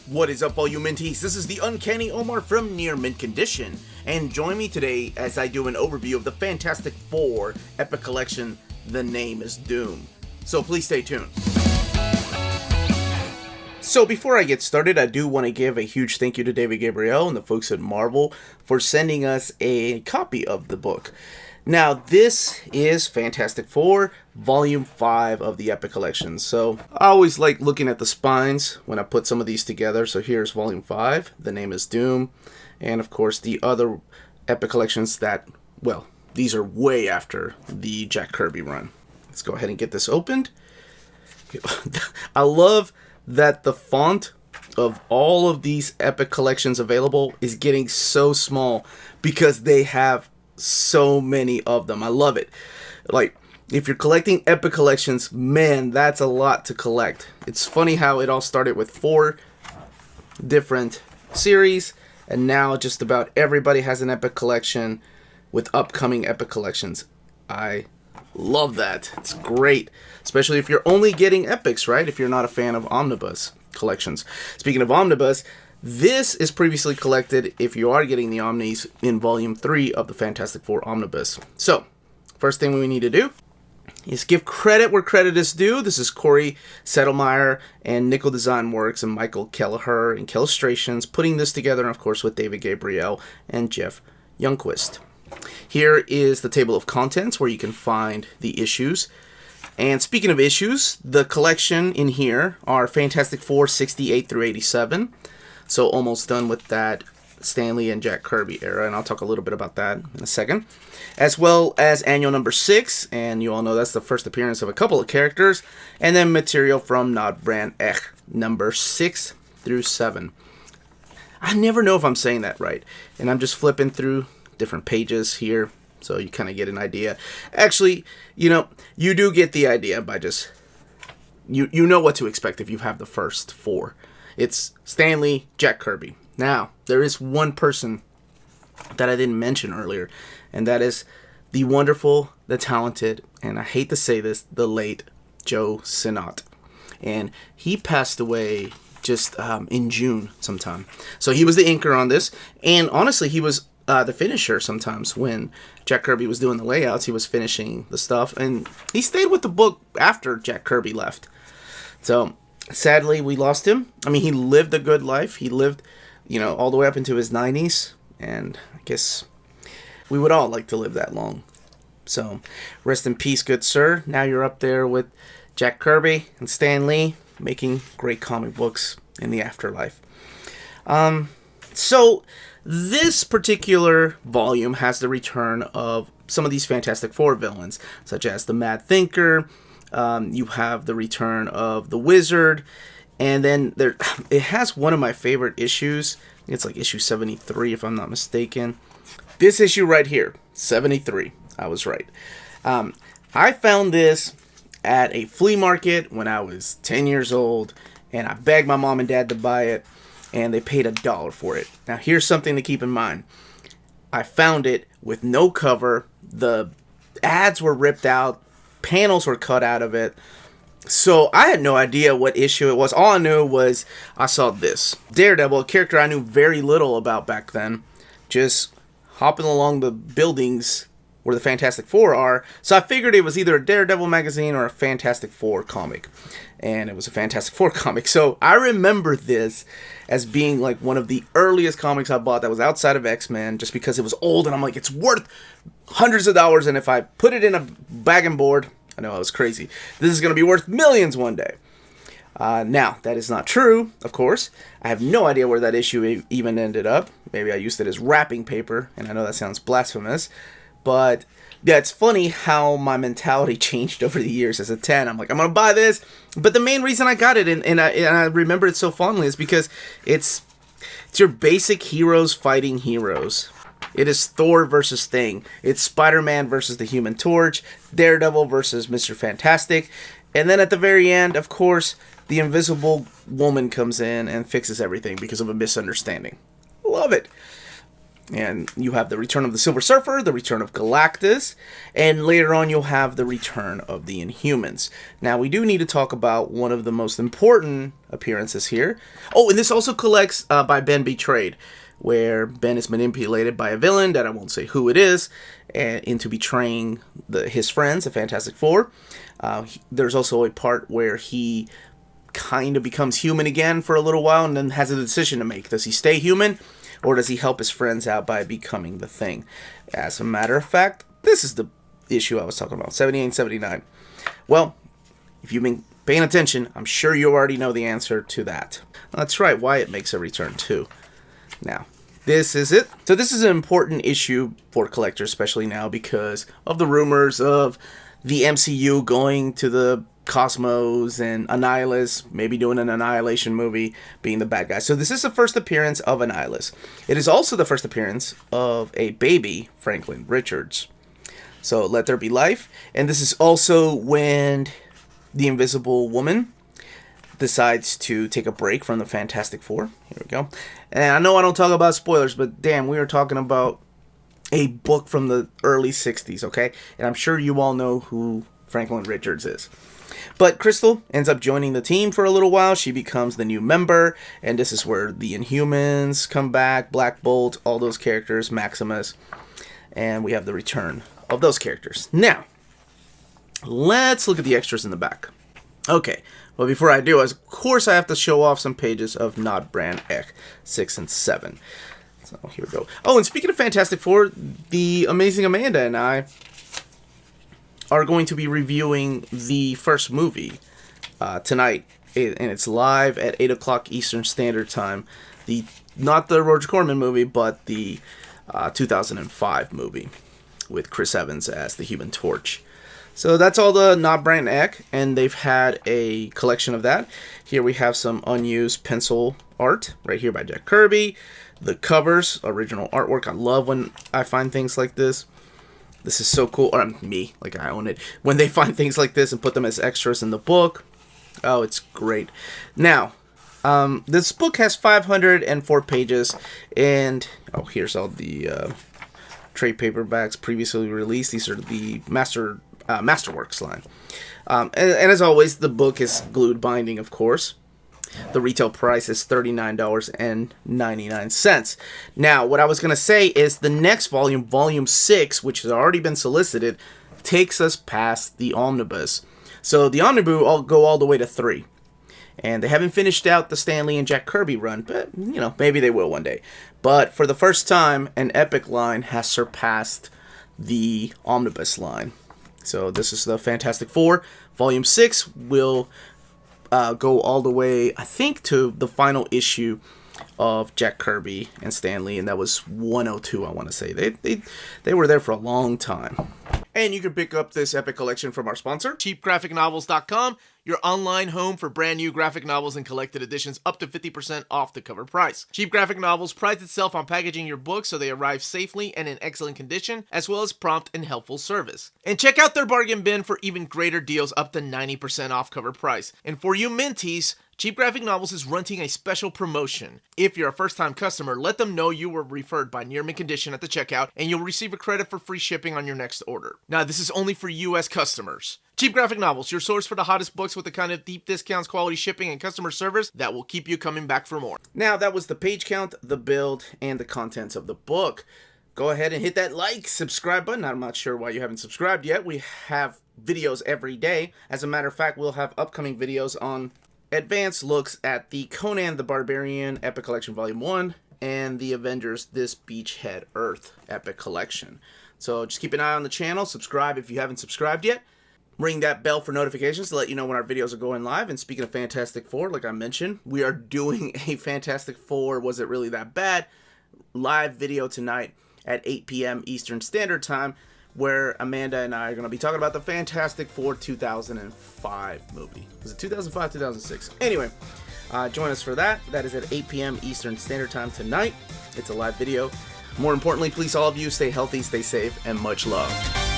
What is up, all you minties? This is the Uncanny Omar from Near Mint Condition, and join me today as I do an overview of the Fantastic Four epic collection, The Name is Doom. So please stay tuned. So before I get started, I do want to give a huge thank you to David Gabriel and the folks at Marvel for sending us a copy of the book. Now, this is Fantastic Four, Volume 5 of the Epic Collection. So, I always like looking at the spines when I put some of these together. So, here's Volume 5, The Name is Doom. And, of course, the other Epic Collections that, well, these are way after the Jack Kirby run. Let's go ahead and get this opened. I love that the font of all of these Epic Collections available is getting so small because they have so many of them. I love it. Like, if you're collecting Epic Collections, man, that's a lot to collect. It's funny how it all started with 4 different series, and now just about everybody has an Epic Collection with upcoming Epic Collections. I love that. It's great, especially if you're only getting Epics, right? If you're not a fan of Omnibus collections. Speaking of Omnibus, this is previously collected if you are getting the Omnis in Volume 3 of the Fantastic Four Omnibus. So, first thing we need to do is give credit where credit is due. This is Corey Settlemeyer and Nickel Design Works and Michael Kelleher and Illustrations putting this together, and of course with David Gabriel and Jeff Youngquist. Here is the table of contents where you can find the issues. And speaking of issues, the collection in here are Fantastic Four 68 through 87. So almost done with that Stan Lee and Jack Kirby era, and I'll talk a little bit about that in a second. As well as annual number 6, and you all know that's the first appearance of a couple of characters, and then material from Nod Brand Ech, number 6 through 7. I never know if I'm saying that right, and I'm just flipping through different pages here, so you kind of get an idea. Actually, you do get the idea by just, you know what to expect if you have the first 4. It's Stan Lee, Jack Kirby. Now, there is one person that I didn't mention earlier, and that is the wonderful, the talented, and I hate to say this, the late Joe Sinneth. And he passed away just in June sometime. So he was the inker on this, and honestly, he was the finisher sometimes when Jack Kirby was doing the layouts. He was finishing the stuff, and he stayed with the book after Jack Kirby left. So sadly, we lost him. I mean, he lived a good life. He lived, all the way up into his 90s. And I guess we would all like to live that long. So, rest in peace, good sir. Now you're up there with Jack Kirby and Stan Lee, making great comic books in the afterlife. So, this particular volume has the return of some of these Fantastic Four villains, such as the Mad Thinker. You have the return of the Wizard, and then it has one of my favorite issues. It's like issue 73, if I'm not mistaken. This issue right here, 73. I was right. I found this at a flea market when I was 10 years old, and I begged my mom and dad to buy it, and they paid $1 for it. Now, here's something to keep in mind. I found it with no cover. The ads were ripped out. Panels were cut out of it. So I had no idea what issue it was. All I knew was I saw this. Daredevil, a character I knew very little about back then, just hopping along the buildings where the Fantastic Four are. So I figured it was either a Daredevil magazine or a Fantastic Four comic. And it was a Fantastic Four comic. So I remember this as being like one of the earliest comics I bought that was outside of X-Men, just because it was old, and I'm like, it's worth hundreds of dollars, and if I put it in a bag and board, I know I was crazy, this is going to be worth millions one day. Now, that is not true, of course. I have no idea where that issue even ended up. Maybe I used it as wrapping paper, and I know that sounds blasphemous, but yeah, it's funny how my mentality changed over the years. As a 10, I'm like, I'm going to buy this. But the main reason I got it, and I remember it so fondly, is because it's your basic heroes fighting heroes. It is Thor versus Thing. It's Spider-Man versus the Human Torch. Daredevil versus Mr. Fantastic. And then at the very end, of course, the Invisible Woman comes in and fixes everything because of a misunderstanding. Love it. And you have the return of the Silver Surfer, the return of Galactus, and later on you'll have the return of the Inhumans. Now, we do need to talk about one of the most important appearances here. Oh, and this also collects by Ben Betrayed, where Ben is manipulated by a villain, that I won't say who it is, into betraying his friends, the Fantastic Four. There's also a part where he kind of becomes human again for a little while and then has a decision to make. Does he stay human? Or does he help his friends out by becoming the Thing? As a matter of fact, this is the issue I was talking about, 78 and 79. Well, if you've been paying attention, I'm sure you already know the answer to that. That's right, Wyatt makes a return too. Now, this is it. So this is an important issue for collectors, especially now because of the rumors of the MCU going to the Cosmos and Annihilus, maybe doing an Annihilation movie, being the bad guy. So this is the first appearance of Annihilus. It is also the first appearance of a baby, Franklin Richards. So Let There Be Life. And this is also when the Invisible Woman decides to take a break from the Fantastic Four. Here we go. And I know I don't talk about spoilers, but damn, we are talking about a book from the early 60s, okay? And I'm sure you all know who Franklin Richards is. But Crystal ends up joining the team for a little while. She becomes the new member, and this is where the Inhumans come back, Black Bolt, all those characters, Maximus, and we have the return of those characters. Now, let's look at the extras in the back. Okay, well, before I do, of course, I have to show off some pages of Not Brand Ek 6 and 7. So here we go. Oh, and speaking of Fantastic Four, the amazing Amanda and I are going to be reviewing the first movie tonight, and it's live at 8 o'clock Eastern Standard Time. Not the Roger Corman movie, but the 2005 movie with Chris Evans as the Human Torch. So that's all the Not Brand Ek, and they've had a collection of that. Here we have some unused pencil art, right here by Jack Kirby. The covers, original artwork. I love when I find things like this. This is so cool. Or me, like I own it. When they find things like this and put them as extras in the book. Oh, it's great. Now, this book has 504 pages. And, oh, here's all the trade paperbacks previously released. These are the Masterworks line. And as always, the book is glued binding, of course. The retail price is $39.99. Now, what I was going to say is the next volume, Volume 6, which has already been solicited, takes us past the Omnibus. So the Omnibus all go all the way to 3. And they haven't finished out the Stan Lee and Jack Kirby run, but, you know, maybe they will one day. But for the first time, an Epic line has surpassed the Omnibus line. So this is the Fantastic Four. Volume 6 will go all the way, I think, to the final issue of Jack Kirby and Stan Lee, and that was 102, I want to say. They were there for a long time. And you can pick up this epic collection from our sponsor, cheapgraphicnovels.com, your online home for brand new graphic novels and collected editions up to 50% off the cover price. Cheap Graphic Novels prides itself on packaging your books so they arrive safely and in excellent condition, as well as prompt and helpful service. And check out their bargain bin for even greater deals up to 90% off cover price. And for you Minties, Cheap Graphic Novels is running a special promotion. If you're a first-time customer, let them know you were referred by Near Mint Condition at the checkout, and you'll receive a credit for free shipping on your next order. Now, this is only for U.S. customers. Cheap Graphic Novels, your source for the hottest books with the kind of deep discounts, quality shipping, and customer service that will keep you coming back for more. Now, that was the page count, the build, and the contents of the book. Go ahead and hit that like, subscribe button. I'm not sure why you haven't subscribed yet. We have videos every day. As a matter of fact, we'll have upcoming videos on advanced looks at the Conan the Barbarian Epic Collection Volume 1 and the Avengers This Beachhead Earth Epic Collection. So just keep an eye on the channel, subscribe if you haven't subscribed yet, ring that bell for notifications to let you know when our videos are going live. And speaking of Fantastic Four, like I mentioned, we are doing a Fantastic Four Was It Really That Bad live video tonight at 8 p.m. Eastern Standard Time, where Amanda and I are going to be talking about the Fantastic Four 2005 movie. Was it 2005, 2006? Anyway, join us for that. That is at 8 p.m. Eastern Standard Time tonight. It's a live video. More importantly, please all of you stay healthy, stay safe, and much love.